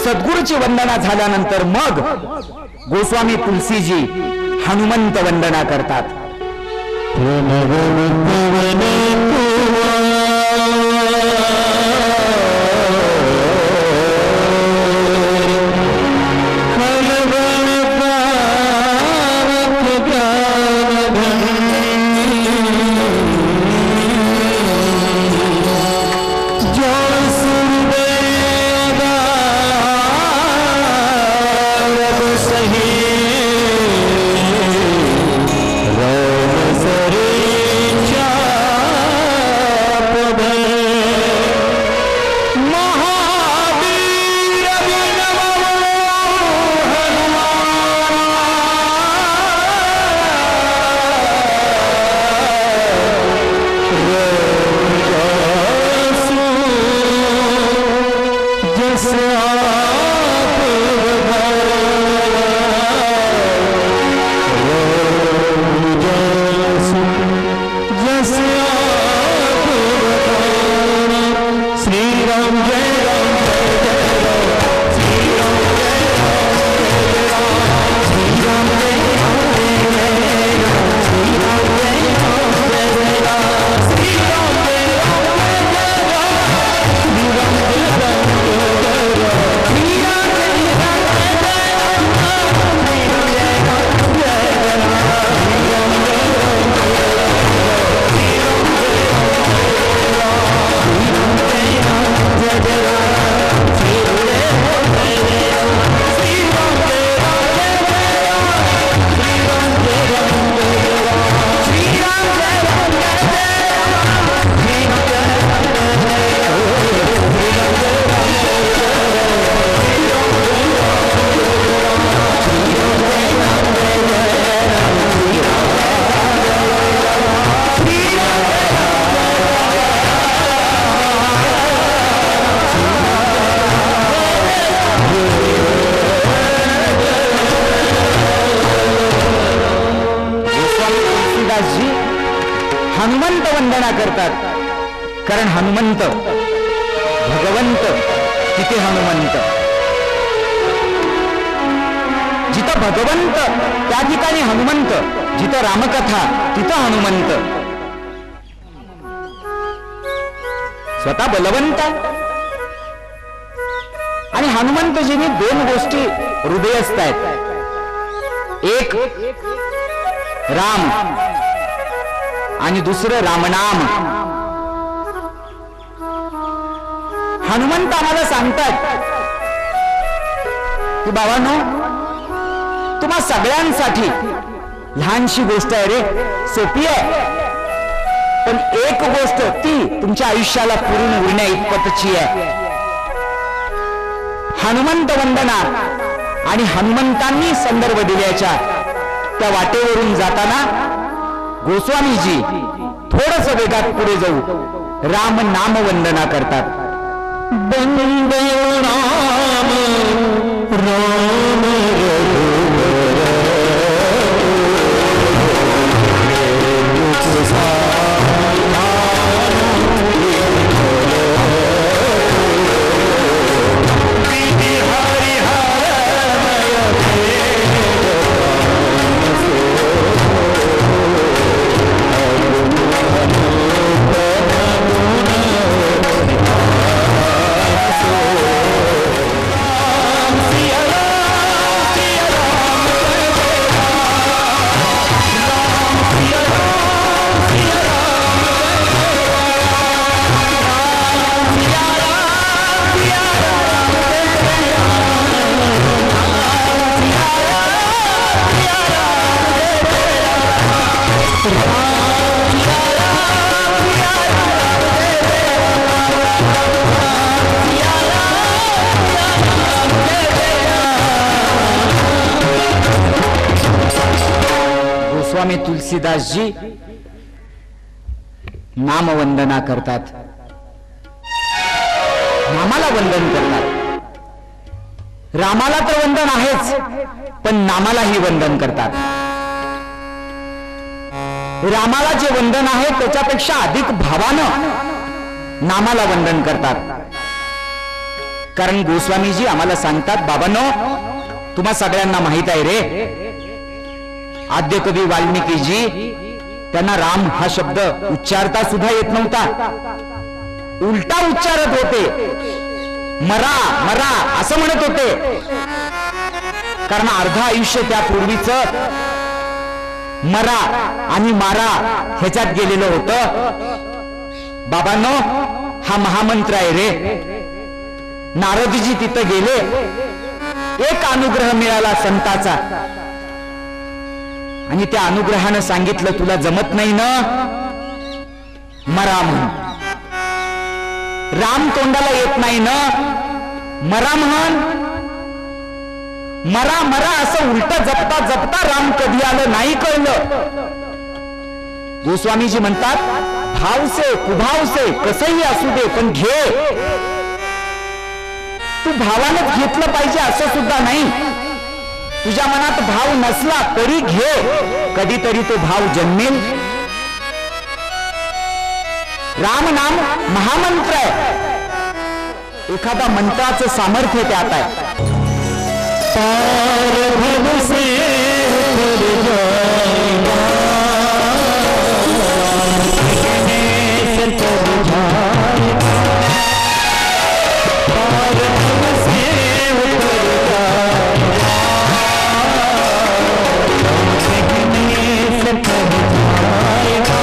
सद्गुरूची वंदना झाल्यानंतर मग गोस्वामी तुलसीजी हनुमंत वंदना करतात. हनुमंत वंदना करतात. कारण हनुमंत भगवंत तिथे हनुमंत, जिथं भगवंत त्या ठिकाणी हनुमंत, जिथं रामकथा तिथं हनुमंत. स्वतः बलवंत आणि हनुमंतजींनी दोन गोष्टी हृदयस्थ आहेत. एक राम आणि दुसरं रामनाम. हनुमंत आम्हाला सांगतात की बाबांनो, तुम्हा सगळ्यांसाठी लहानशी गोष्ट आहे रे, सोपी आहे, पण एक गोष्ट ती तुमच्या आयुष्याला पुरून उरण्या इतपतची आहे. हनुमंत वंदना आणि हनुमंतांनी संदर्भ दिल्याच्या त्या वाटेवरून जाताना गोस्वामीजी थोडस वेगात पुढे जाऊ राम नाम वंदना करतात. वंदे राम राम गोस्वामी तुलसीदासजी नामवंदना करतात, नामाला वंदन करतात. रामाला तर वंदन आहेच, पण नामालाही वंदन करतात. रामाला जे वंदन आहे त्याच्यापेक्षा अधिक भावानं नामाला वंदन करतात. कारण गोस्वामीजी आम्हाला सांगतात, बाबांनो तुम्हा सगळ्यांना माहित आहे रे, आद्य कवी वाल्मिकीजी त्यांना राम हा शब्द उच्चारता सुद्धा येत नव्हता, उलटा उच्चारत होते, मरा मरा असं म्हणत होते. कारण अर्ध आयुष्य त्यापूर्वीच मरा आणि मारा ह्याच्यात गेलेलं होतं. बाबांनो हा महामंत्र आहे रे. नारदजी तिथं गेले, एक अनुग्रह मिळाला संताचा, आणि त्या अनुग्रहानं सांगितलं, तुला जमत नाही ना, मरा म्हण. राम तोंडाला येत नाही ना, मरा म्हण. मरा मरा असं उलट जपता जपता राम कधी आलं नाही कळलं. गोस्वामीजी म्हणतात, भाव से कुभाव से कसंही असू दे पण घे. तू भावानंच घेतलं पाहिजे असं सुद्धा नाही. तुझ्या मनात भाव नसला तरी घे, कधीतरी तो भाव जन्मेल. राम नाम महामंत्र आहे. एखादा मंत्राचं सामर्थ्य त्यात आहे. पार भव से तर जाएगा, से तर जाएगा, पार भव से तर जाएगा, से तर जाएगा,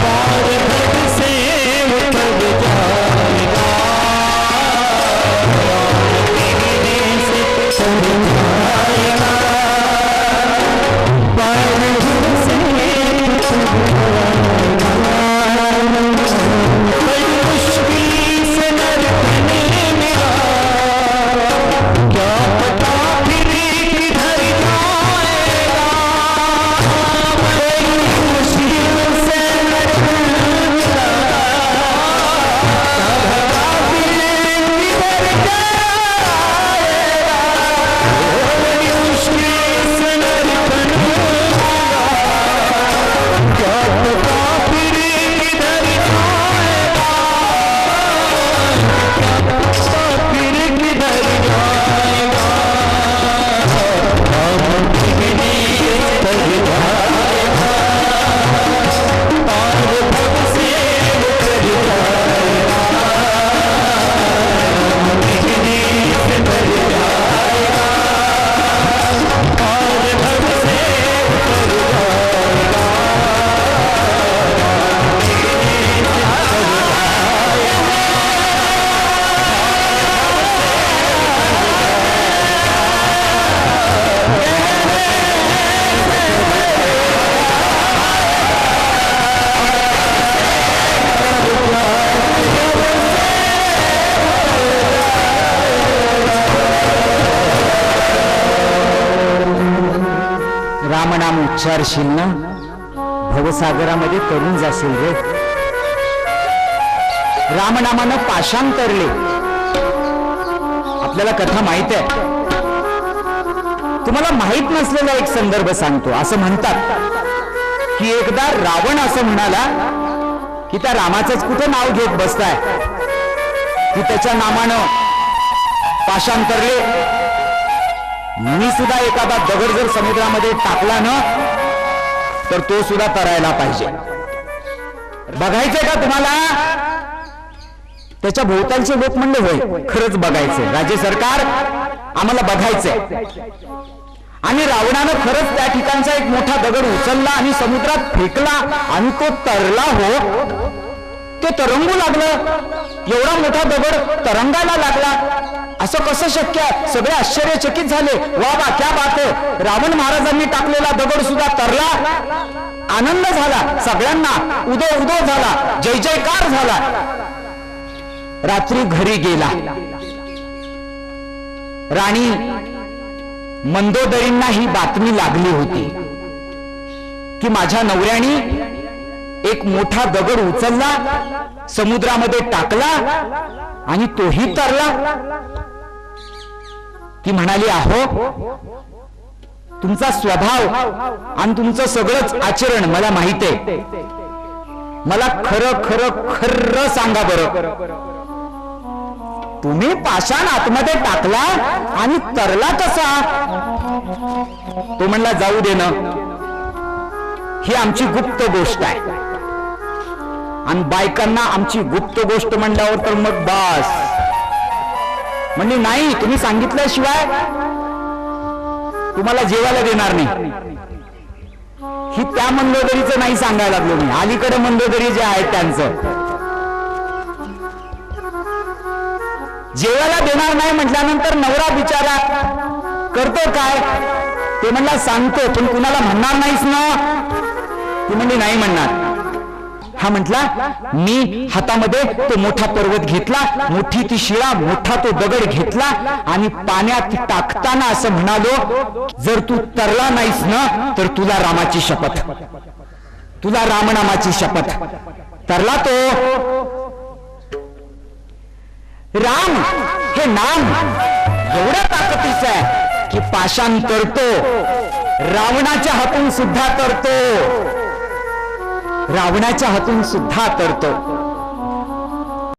पार भव से तर जाएगा, रामनाम उच्चारशील ना, भवसागरामध्ये तरुण जाशील रे. रामनामानं पाषांतरले. आपल्याला कथा माहित आहे. तुम्हाला माहित नसलेला एक संदर्भ सांगतो. असं म्हणतात की एकदा रावण असं म्हणाला की त्या रामाचंच कुठं नाव घेत बसताय, की त्याच्या नामानं पाषांतरले. मी सुद्धा एखादा दगड जर समुद्रामध्ये टाकला ना, तर तो सुद्धा तरायला पाहिजे. बघायचंय का तुम्हाला? त्याच्या भोवतालचे लोक म्हणले, होय खरंच बघायचंय राज्य सरकार, आम्हाला बघायचंय. आणि रावणानं खरंच त्या ठिकाणचा एक मोठा दगड उचलला आणि समुद्रात फेकला, आणि तो तरला. हो, ते तरंगू लागलं. एवढा मोठा दगड तरंगायला लागला. असं कसं शक्य आहे? सगळे आश्चर्यचकित झाले. वा वा, क्या बात आहे. रावण महाराजांनी टाकलेला दगड सुद्धा तरला. आनंद झाला सगळ्यांना, उदो उदो झाला, जय जयकार झाला. रात्री घरी गेला. राणी मंदोदरींना ही बातमी लागली होती की माझ्या नवऱ्याने एक मोठा दगड उचलला, समुद्रामध्ये टाकला आणि तोही तरला. ती म्हणाली, अहो तुमचा स्वभाव आणि तुमचं सगळंच आचरण मला माहित आहे. मला खरं खरं खरं सांगा बरं, तुम्ही पाषाण आतमध्ये टाकला आणि तरला कसा? तो म्हणला जाऊ दे ना, ही आमची गुप्त गोष्ट आहे. आणि बायकांना आमची गुप्त गोष्ट म्हणल्यावर तर मग बास म्हणजे नाही, तुम्ही सांगितल्याशिवाय तुम्हाला जेवायला देणार नाही. ही त्या मंदोदरीचं नाही सांगायला लागलो मी, अलीकडे मंदोदरी जे आहेत त्यांचं. जेवायला देणार नाही म्हटल्यानंतर नवरा बिचारा करतो काय? ते म्हणला सांगतो, पण कुणाला म्हणणार नाहीस ना? ती म्हणली नाही म्हणणार. हा म्हटला मी हातामध्ये तो मोठा पर्वत घेतला, मोठी ती शिळा, मोठा तो दगड घेतला आणि पाण्यात टाकताना असं म्हणालो, जर तू तरला नाहीस ना तर तुला रामाची शपथ, तुला रामनामाची शपथ. तरला तो. राम हे नाम एवढ्या ताकदीचं आहे की पाषाण तरतो, रावणाच्या हातून सुद्धा तरतो, रावणाच्या हातून सुद्धा तरतो.